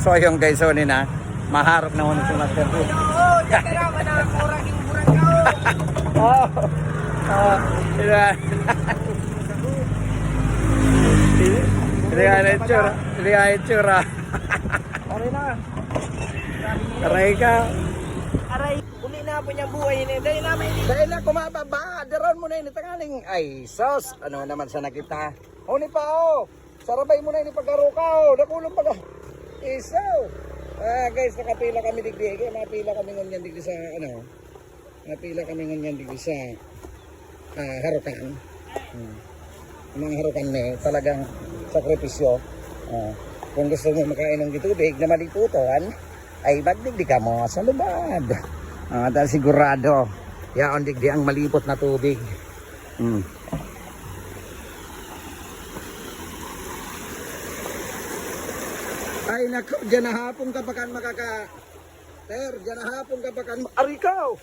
So yung guys, so na maharap na wala si Master Boy. Oo, diyan ka naman ang kurang ka. Oh. Oh, Itsura. Aray na. Aray ka. Aray, uli na po niyang buhay niya. Dahil namin. Dahil na kumababa, daron mo na yun itangaling. Ay, sos, ano naman sa nakita? O ni pa, o. Sarabay mo na yun ipagkaro ka, o. Nakulong pag. Isaw. Guys, nakapila kami digdi. Napila kami ngunyan digdi sa, ano. Napila kami ngunyan digdi sa harukan. Mga harukan na talagang sakripisyo. Kung gusto mo makain ng tubig na maliputon, ay magdigdi ka mo sa lubad. Dahil sigurado, yaon digdi ang malipot na tubig. Ay nako, dyan na hapon ka pakan dyan na hapon ka pakan arikaw!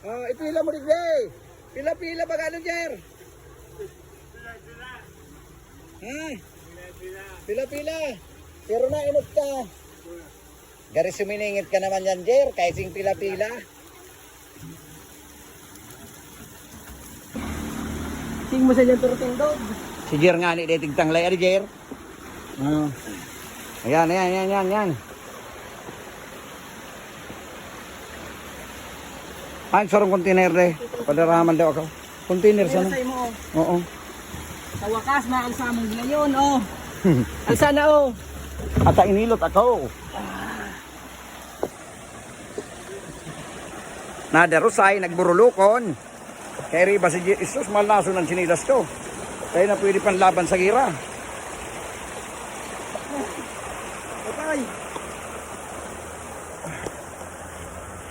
Ipila mo digdi! Pila-pila ba gano'n, Jer? Pila-pila! Pero na inot ka! Gari suminingit ka naman yan, Jer, kahit sing pila-pila. Sing mo sa dyan turuting dog. Si Jer nga ni detig tanglay, ari Jer. Ayan. Ay, sorong container de. Padaraman daw ako. Container sana. Sa mo. Oo. Sa wakas, maalsa mong ngayon, oh. Alsa na, oh. Ata inilot ako. Nadarusay, nagburulukon. Kaya riba si Jesus, malaso ng sinilas ko. Kaya na pwede pang laban sa gira. Okay.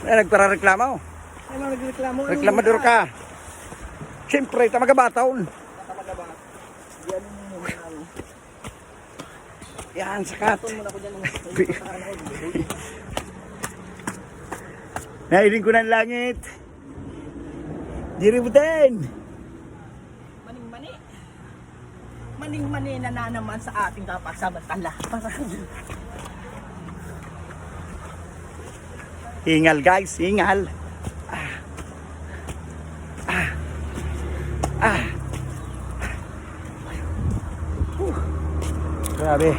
Nagparareklamo. Ay, mga nagreklamo. Reklamador ka. Siyempre, tamagabataon. Yan mo naman. Yan, sakat. Ito muna ko dyan. Nailing ko ng langit. Diributin. Maning-mani. Maning-mani na naman sa ating kapagsamantala. Hingal guys, hingal. Grabe.